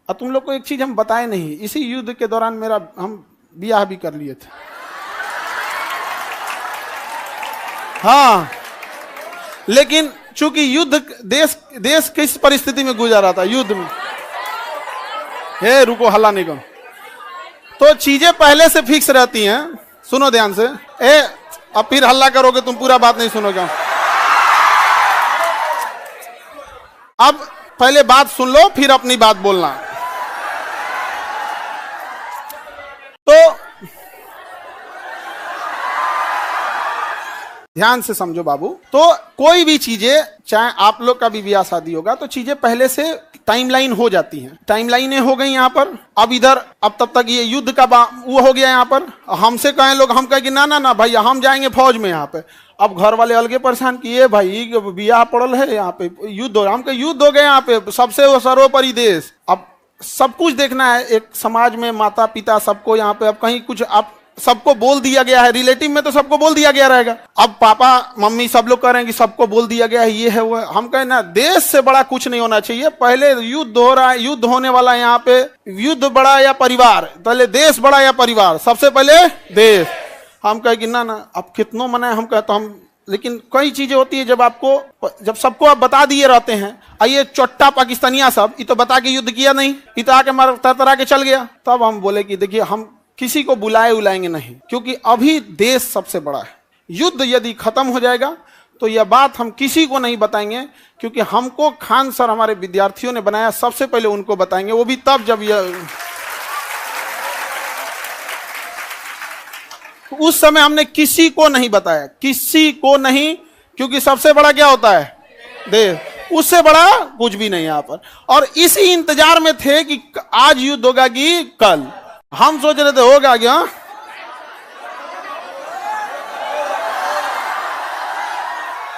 और तुम लोग को एक चीज हम बताए नहीं, इसी युद्ध के दौरान हम ब्याह भी कर लिए थे। हाँ, लेकिन चूंकि युद्ध देश किस परिस्थिति में गुजर रहा था, युद्ध में। हे रुको, हल्ला नहीं करो। तो चीजें पहले से फिक्स रहती हैं, सुनो ध्यान से। अब फिर हल्ला करोगे तुम, पूरा बात नहीं सुनोगे। अब पहले बात सुन लो, फिर अपनी बात बोलना। तो ध्यान से समझो बाबू। तो कोई भी चीजें, चाहे आप लोग का भी ब्याह शादी होगा, तो चीजें पहले से टाइमलाइन हो जाती हैं। टाइमलाइनें हो गई यहाँ पर। अब इधर, अब तब तक ये युद्ध का वो हो गया यहाँ पर। हमसे कहें लोग, हम कहें कि ना ना ना भैया, हम जाएंगे फौज में यहाँ पे। अब घर वाले अलगे परेशान किए, भाई ब्याह पड़ल है यहाँ पे, युद्ध हो रहा। हम कहे युद्ध हो गए यहाँ पे, सबसे सर्वोपरि देश। अब सब कुछ देखना है, एक समाज में माता पिता सबको यहाँ पे। अब कहीं कुछ आप सबको बोल दिया गया है, रिलेटिव में तो सबको बोल दिया गया रहेगा। अब पापा मम्मी सब लोग कह रहे हैं कि सबको बोल दिया गया है, ये है वो है। हम कहें ना, देश से बड़ा कुछ नहीं होना चाहिए। पहले युद्ध हो रहा है, युद्ध होने वाला है यहाँ पे। युद्ध बड़ा या परिवार, पहले देश बड़ा या परिवार? सबसे पहले देश। हम कहे कि ना ना, अब कितनों मनाए। हम कहते हम, लेकिन कई चीजें होती है जब सबको आप बता दिए रहते हैं। आइए चोट्टा पाकिस्तानिया सब, ये तो बता के युद्ध किया नहीं, ये तो आके मार तरतरा के चल गया। तब हम बोले कि देखिए, हम किसी को बुलाएंगे नहीं, क्योंकि अभी देश सबसे बड़ा है। युद्ध यदि खत्म हो जाएगा तो यह बात हम किसी को नहीं बताएंगे, क्योंकि हमको खान सर हमारे विद्यार्थियों ने बनाया, सबसे पहले उनको बताएंगे, वो भी तब जब यह, उस समय हमने किसी को नहीं बताया, किसी को नहीं, क्योंकि सबसे बड़ा क्या होता है? देश। उससे बड़ा कुछ भी नहीं यहाँ पर। और इसी इंतजार में थे कि आज युद्ध होगा कि कल। हम सोच रहे थे होगा क्या।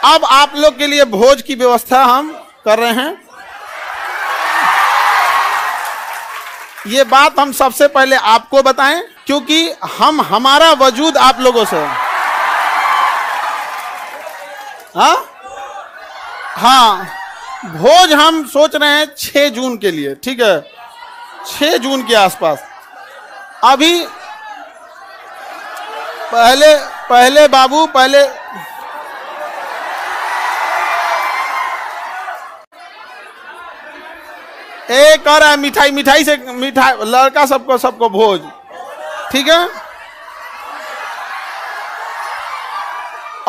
अब आप लोग के लिए भोज की व्यवस्था हम कर रहे हैं। ये बात हम सबसे पहले आपको बताएं, क्योंकि हमारा वजूद आप लोगों से। हाँ, भोज हम सोच रहे हैं 6 जून के लिए, ठीक है? 6 जून के आसपास। अभी पहले बाबू, पहले एक और है, मिठाई से, मिठाई लड़का सबको भोज, ठीक है?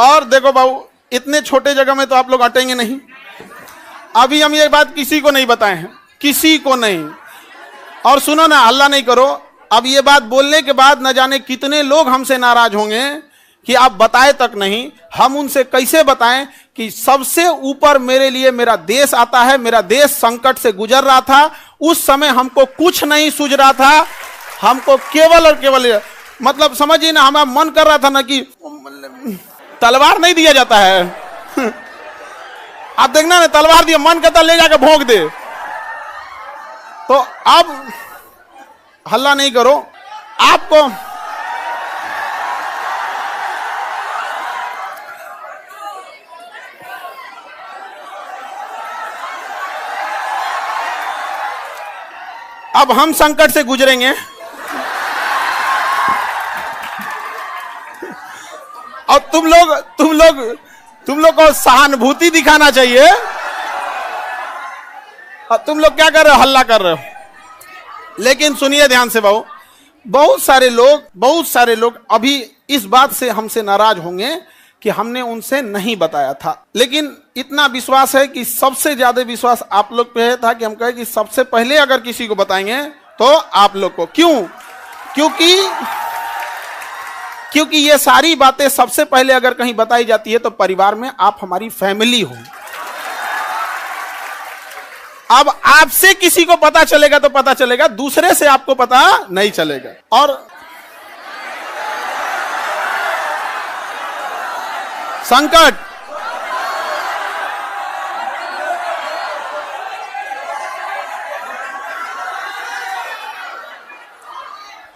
और देखो बाबू, इतने छोटे जगह में तो आप लोग अटेंगे नहीं। अभी हम ये बात किसी को नहीं बताए हैं, किसी को नहीं। और सुनो ना, हल्ला नहीं करो। अब ये बात बोलने के बाद न जाने कितने लोग हमसे नाराज होंगे कि आप बताए तक नहीं। हम उनसे कैसे बताएं कि सबसे ऊपर मेरे लिए मेरा देश आता है। मेरा देश संकट से गुजर रहा था, उस समय हमको कुछ नहीं सूझ रहा था। हमको केवल और केवल, मतलब समझिए ना, हमारा मन कर रहा था ना कि तलवार नहीं दिया जाता है। आप देखना ना, तलवार दिया, मन करता ले जाकर भोंक दे। तो अब हल्ला नहीं करो। आपको अब हम संकट से गुजरेंगे, और तुम लोग को सहानुभूति दिखाना चाहिए। और तुम लोग क्या कर रहे हो? हल्ला कर रहे हो। लेकिन सुनिए ध्यान से बाबू, बहुत सारे लोग अभी इस बात से हमसे नाराज होंगे कि हमने उनसे नहीं बताया था। लेकिन इतना विश्वास है कि सबसे ज्यादा विश्वास आप लोग पे था कि हम कहे कि सबसे पहले अगर किसी को बताएंगे तो आप लोग को। क्यों? क्योंकि ये सारी बातें सबसे पहले अगर कहीं बताई जाती है तो परिवार में आप हमारी फैमिली हो। अब आपसे किसी को पता चलेगा तो पता चलेगा, दूसरे से आपको पता नहीं चलेगा। और संकट,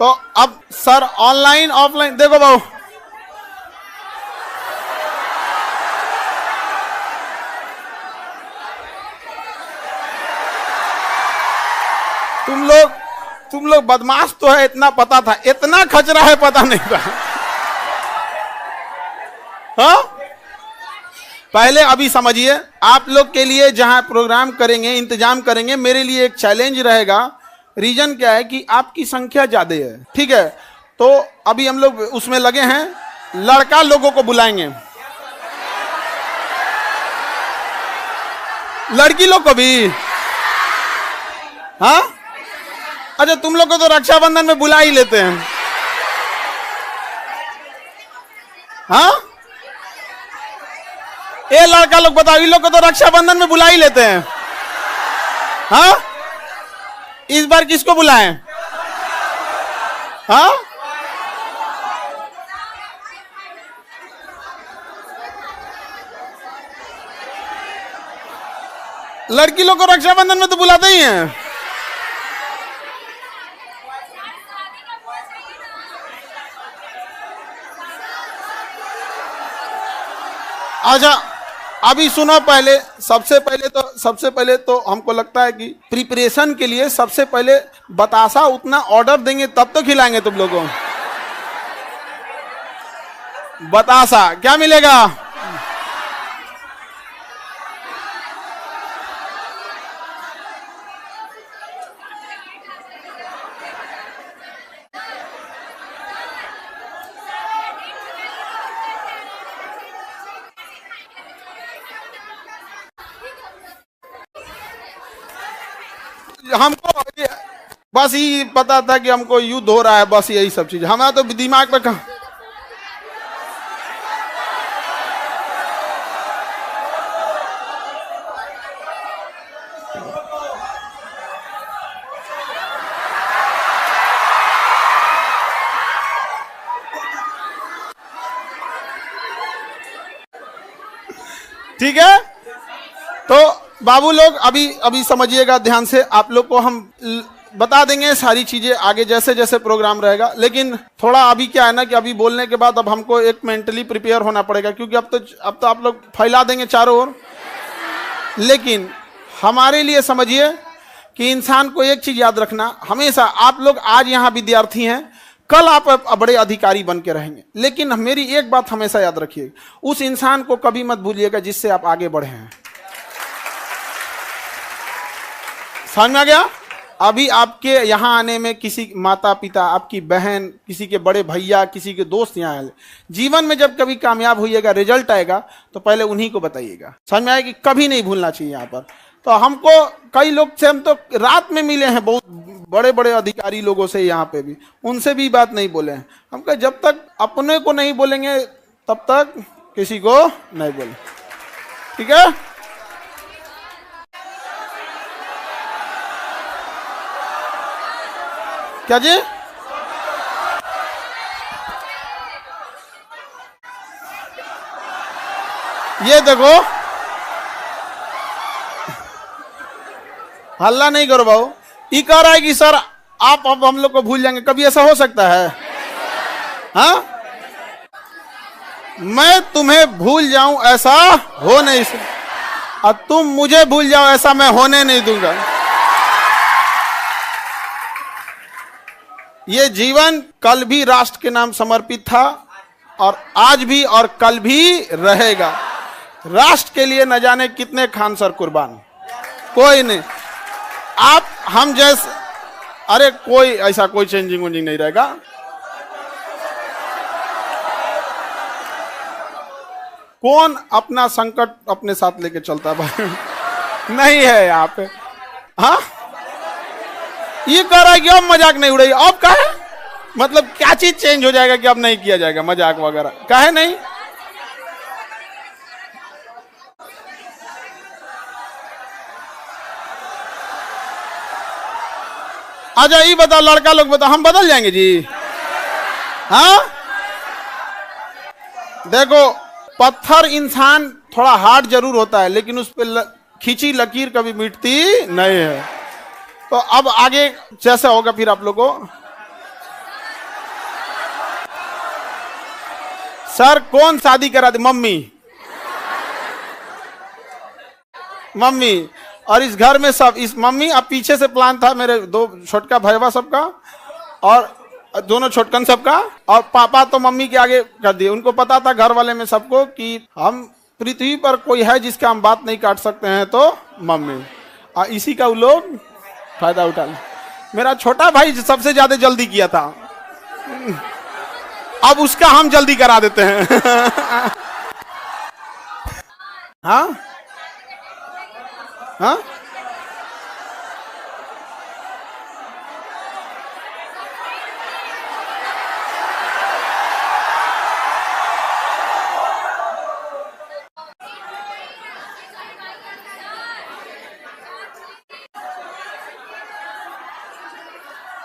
तो अब सर ऑनलाइन ऑफलाइन देखो बाबू, तुम लोग बदमाश तो है, इतना पता था, इतना खचरा है पता नहीं था। हाँ, पहले अभी समझिए, आप लोग के लिए जहां प्रोग्राम करेंगे, इंतजाम करेंगे, मेरे लिए एक चैलेंज रहेगा। रीजन क्या है कि आपकी संख्या ज्यादा है, ठीक है? तो अभी हम लोग उसमें लगे हैं, लड़का लोगों को बुलाएंगे, लड़की लोग को भी। हाँ, अच्छा, तुम लोग को तो रक्षाबंधन में बुला ही लेते हैं। हाँ, ये लड़का लोग बताओ, इन लोग को तो रक्षाबंधन में बुला ही लेते हैं। हाँ, इस बार किसको बुलाएं? हाँ, लड़की लोग को रक्षाबंधन में तो बुलाते ही हैं। अच्छा, अभी सुनो, सबसे पहले तो हमको लगता है कि प्रिपरेशन के लिए सबसे पहले बतासा उतना ऑर्डर देंगे तब तो खिलाएंगे तुम लोगों को। बतासा क्या मिलेगा? हमको बस ये पता था कि हमको युद्ध हो रहा है, बस यही सब चीज हमारा तो दिमाग में कहा। ठीक है, तो बाबू लोग अभी समझिएगा ध्यान से, आप लोग को हम बता देंगे सारी चीजें आगे जैसे जैसे प्रोग्राम रहेगा। लेकिन थोड़ा अभी क्या है ना कि अभी बोलने के बाद अब हमको एक मेंटली प्रिपेयर होना पड़ेगा, क्योंकि अब तो आप लोग फैला देंगे चारों ओर। लेकिन हमारे लिए समझिए कि इंसान को एक चीज याद रखना, हमेशा आप लोग आज यहाँ विद्यार्थी हैं, कल आप बड़े अधिकारी बन के रहेंगे। लेकिन मेरी एक बात हमेशा याद रखिए, उस इंसान को कभी मत भूलिएगा जिससे आप आगे बढ़े हैं। समझ में आ गया? अभी आपके यहाँ आने में किसी माता पिता, आपकी बहन, किसी के बड़े भैया, किसी के दोस्त यहाँ आए, जीवन में जब कभी कामयाब होइएगा, रिजल्ट आएगा, तो पहले उन्हीं को बताइएगा। समझ में आया कि कभी नहीं भूलना चाहिए यहाँ पर। तो हमको कई लोग से हम तो रात में मिले हैं, बहुत बड़े बड़े अधिकारी लोगों से यहाँ पे भी, उनसे भी बात नहीं बोले हैं। हम कहे जब तक अपने को नहीं बोलेंगे तब तक किसी को नहीं बोले, ठीक है? क्या जी? ये देखो, हल्ला नहीं करो भाऊ। ये कह रहा है कि सर आप अब हम लोग को भूल जाएंगे, कभी ऐसा हो सकता है? हाँ, मैं तुम्हें भूल जाऊं ऐसा हो नहीं सकता, और तुम मुझे भूल जाओ ऐसा मैं होने नहीं दूंगा। ये जीवन कल भी राष्ट्र के नाम समर्पित था, और आज भी और कल भी रहेगा। राष्ट्र के लिए न जाने कितने खान सर कुर्बान, कोई नहीं। आप हम जैसे, अरे कोई ऐसा कोई चेंजिंग वेंजिंग नहीं रहेगा। कौन अपना संकट अपने साथ लेके चलता भाई? नहीं है यहाँ पे। हाँ, ये कह रहा है कि अब मजाक नहीं उड़ेगी, अब कहे मतलब क्या चीज चेंज हो जाएगा कि अब नहीं किया जाएगा मजाक वगैरह? कहे नहीं। अच्छा ये बताओ, लड़का लोग बताओ, हम बदल जाएंगे जी? हाँ, देखो, पत्थर इंसान थोड़ा हार्ड जरूर होता है, लेकिन उस पर खींची लकीर कभी मिटती नहीं है। तो अब आगे जैसा होगा फिर आप लोगों को, सर कौन शादी करा दी? Mummy, mummy. और इस घर में सब, इस मम्मी, अब पीछे से प्लान था मेरे दो छोटका भैया सबका और दोनों छोटकन सबका, और पापा तो मम्मी के आगे कर दिए। उनको पता था घर वाले में सबको कि हम पृथ्वी पर कोई है जिसका हम बात नहीं काट सकते हैं तो मम्मी, और इसी का वो लोग फायदा उठा ले। मेरा छोटा भाई सबसे ज्यादा जल्दी किया था, अब उसका हम जल्दी करा देते हैं। हाँ हाँ,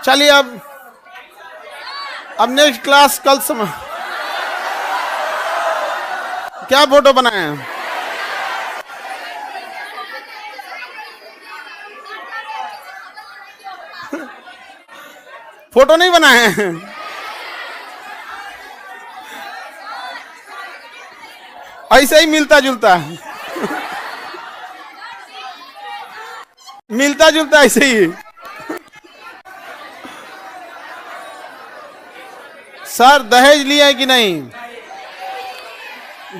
चलिए अब नेक्स्ट क्लास कल समय क्या फोटो बनाए हैं? फोटो नहीं बनाए हैं, ऐसे ही मिलता जुलता मिलता जुलता ऐसे ही। सर दहेज लिया है कि नहीं?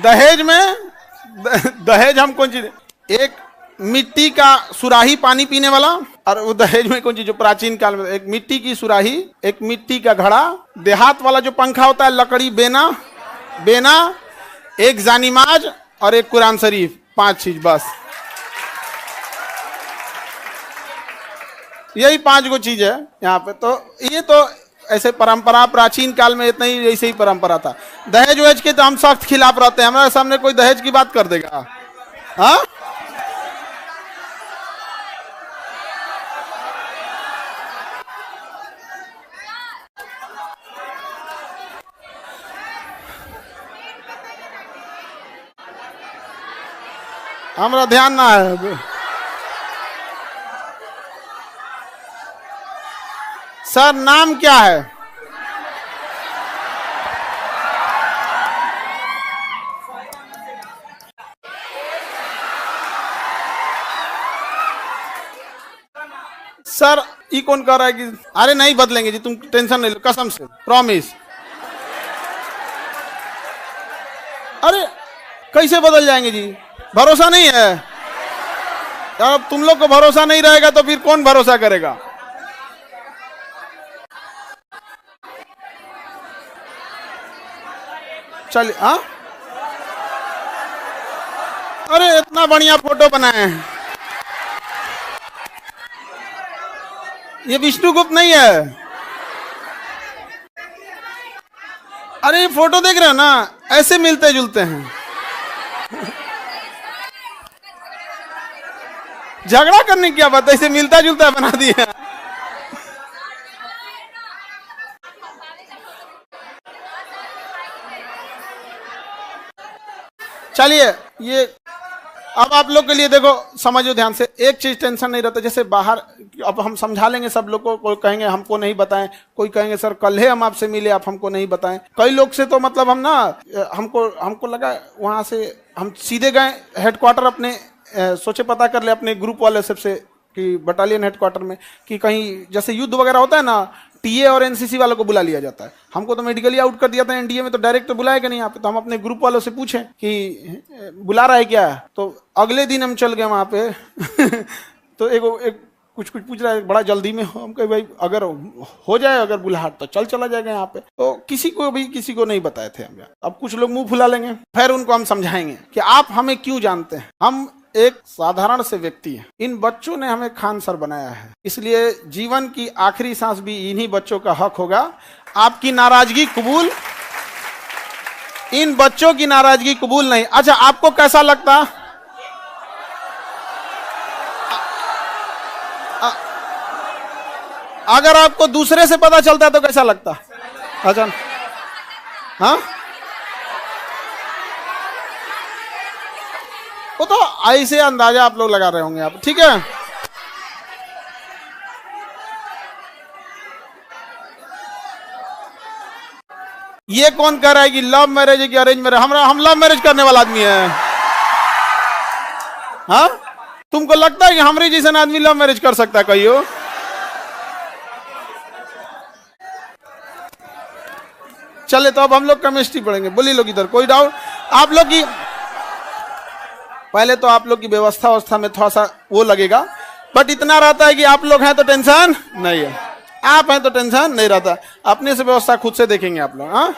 दहेज में दहेज हम कौन चीज, एक मिट्टी का सुराही पानी पीने वाला, और वो दहेज में कौन चीज जो प्राचीन काल में एक मिट्टी की सुराही, एक मिट्टी का घड़ा, देहात वाला जो पंखा होता है लकड़ी, बेना बेना, एक जानीमाज और एक कुरान शरीफ, 5 चीज बस। यही 5 गो चीज है यहाँ पे। तो ये तो ऐसे परंपरा प्राचीन काल में इतना ही ऐसे ही परंपरा था। दहेज वहेज के तो हम सख्त खिलाफ रहते हैं, हमारे सामने कोई दहेज की बात कर देगा? हाँ, हमारा ध्यान ना है। सर नाम क्या है? सर ये कौन कह रहा है कि अरे नहीं बदलेंगे जी, तुम टेंशन नहीं लो, कसम से प्रॉमिस। अरे कैसे बदल जाएंगे जी, भरोसा नहीं है यार। अब तुम लोग को भरोसा नहीं रहेगा तो फिर कौन भरोसा करेगा? चलिए हाँ, अरे इतना बढ़िया फोटो बनाए हैं। ये विष्णुगुप्त नहीं है? अरे ये फोटो देख रहे हो ना, ऐसे मिलते जुलते हैं। झगड़ा करने की क्या बात है, ऐसे मिलता जुलता बना दिया। चलिए ये अब आप लोग के लिए देखो, समझो ध्यान से, एक चीज टेंशन नहीं रहता। जैसे बाहर अब हम समझा लेंगे सब लोग को, कोई कहेंगे हमको नहीं बताएं, कोई कहेंगे सर कल ही हम आपसे मिले आप हमको नहीं बताएं। कई लोग से तो मतलब हम ना, हमको लगा वहां से हम सीधे गए हेडक्वार्टर अपने, सोचे पता कर ले अपने ग्रुप वाले सबसे कि बटालियन हेडक्वार्टर में कि कहीं जैसे युद्ध वगैरह होता है ना, टीए और एनसीसी वालों को बुला लिया जाता है। हमको तो मेडिकली आउट कर दिया था एनडीए में, तो डायरेक्ट तो बुलाएगा नहीं यहाँ पे। तो हम अपने ग्रुप वालों से पूछें कि बुला रहा है क्या, तो अगले दिन हम चल गए वहाँ पे। तो एक कुछ पूछ रहा है, बड़ा जल्दी में हो। हम कहे भाई अगर हो जाए अगर बुलाहट तो चला जाएगा यहाँ पे। तो किसी को नहीं बताए थे हम। अब कुछ लोग मुंह फुला लेंगे, फिर उनको हम समझाएंगे कि आप हमें क्यों जानते हैं, हम एक साधारण से व्यक्ति है। इन बच्चों ने हमें खान सर बनाया है, इसलिए जीवन की आखिरी सांस भी इन्हीं बच्चों का हक होगा। आपकी नाराजगी कबूल, इन बच्चों की नाराजगी कबूल नहीं। अच्छा आपको कैसा लगता, अगर आपको दूसरे से पता चलता तो कैसा लगता? अच्छा हाँ, वो तो ऐसे अंदाजा आप लोग लगा रहे होंगे आप, ठीक है। ये कौन कह रहा है कि लव मैरिज है कि अरेंज मैरिज? हम लव मैरिज करने वाला आदमी है। हाँ तुमको लगता है कि हमारे जैसा आदमी लव मैरिज कर सकता है कहियो? चले तो अब हम लोग केमिस्ट्री पढ़ेंगे। बोलिए लोग इधर, कोई डाउट? आप लोग की पहले तो आप लोग की व्यवस्था में थोड़ा सा वो लगेगा, बट इतना रहता है कि आप लोग हैं तो टेंशन नहीं है, आप हैं तो टेंशन नहीं रहता। अपने से व्यवस्था खुद से देखेंगे आप लोग। हाँ